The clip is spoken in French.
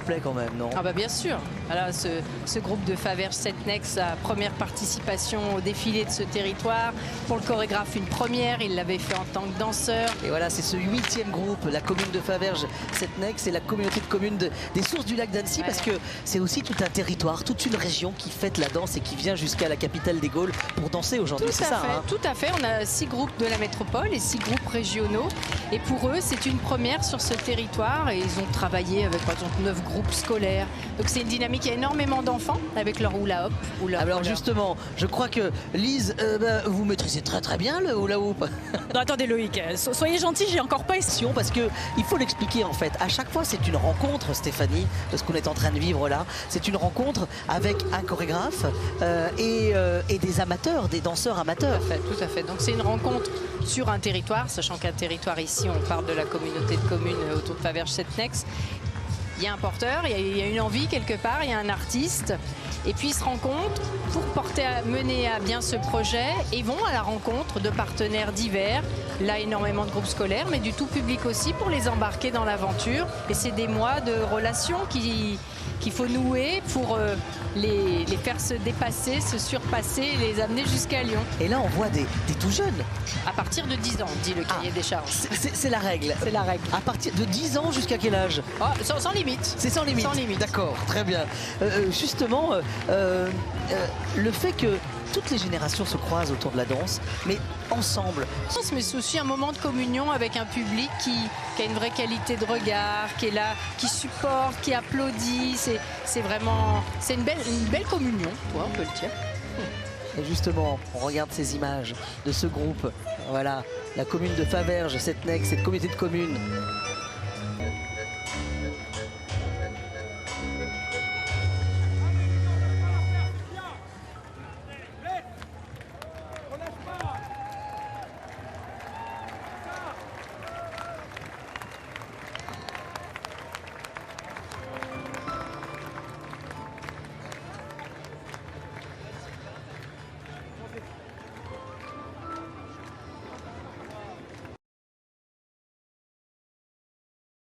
complet quand même, non? Ah bah bien sûr. Voilà, ce groupe de Faverges-Setnex, sa première participation au défilé de ce territoire. Pour le chorégraphe, une première, il l'avait fait en tant que danseur. Et voilà, c'est ce 8e groupe, la commune de Faverges-Setnex et la communauté de communes des Sources du Lac d'Annecy, parce que c'est aussi tout un territoire, toute une région qui fête la danse et qui vient jusqu'à la capitale des Gaules pour danser aujourd'hui, c'est ça, hein? Tout à fait. On a 6 groupes de la métropole et 6 groupes régionaux. Et pour eux, c'est une première sur ce territoire. Et ils ont travaillé avec, par exemple, 9 groupes scolaires. Donc c'est une dynamique. Il y a énormément d'enfants avec leur hula hoop. Alors justement, je crois que Lise, vous maîtrisez très bien le hula hoop. Non, attendez Loïc, soyez gentil, j'ai encore pas essayé. Parce que il faut l'expliquer en fait. À chaque fois, c'est une rencontre, Stéphanie, de ce qu'on est en train de vivre là. C'est une rencontre avec un chorégraphe et des amateurs, des danseurs amateurs. Tout à fait. Donc c'est une rencontre sur un territoire, sachant qu'un territoire ici, on parle de la communauté de communes autour de Faverges-Setnex. Il y a un porteur, il y a une envie quelque part, il y a un artiste. Et puis ils se rencontrent pour mener à bien ce projet et vont à la rencontre de partenaires divers. Là, énormément de groupes scolaires, mais du tout public aussi pour les embarquer dans l'aventure. Et c'est des mois de relations qu'il faut nouer pour les faire se dépasser, se surpasser et les amener jusqu'à Lyon. Et là, on voit des tout jeunes. À partir de 10 ans, dit le cahier des charges. C'est la règle. C'est la règle. À partir de 10 ans jusqu'à quel âge? Sans limite. C'est sans limite. Sans limite. D'accord, très bien. Justement, le fait que toutes les générations se croisent autour de la danse, mais ensemble. Mais c'est aussi un moment de communion avec un public qui a une vraie qualité de regard, qui est là, qui supporte, qui applaudit. C'est vraiment, c'est une belle communion, ouais, on peut le dire. Et justement, on regarde ces images de ce groupe. Voilà, la commune de Faverges-Setnex, cette communauté de communes